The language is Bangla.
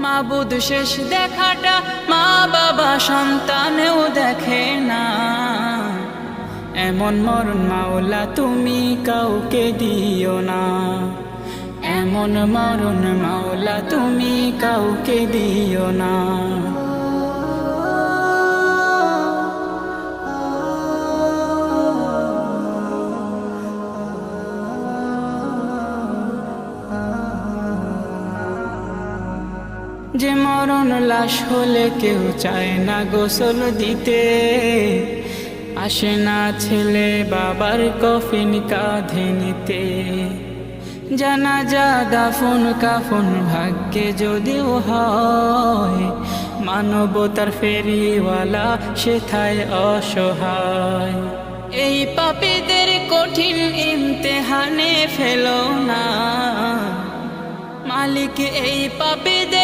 মাবুদ শেষ দেখাটা মা বাবা সন্তানেও দেখে না। এমন মরণ মাওলা তুমি কাউকে দিও না। এমন মরণ মাওলা তুমি কাউকে দিও না। যে মরণ লাশ হলে কেউ চায় না গোসল দিতে, আসে না ছেলে বাবার কফিন কাঁধে নিতে। জানাজা দাফন কাফন ভাগ্যে যদিও হয়, মানবতার ফেরিওয়ালা সেথায় অসহায়। এই পাপীদের কঠিন ইমতেহানে ফেলো না, মালিক এই পাপীদের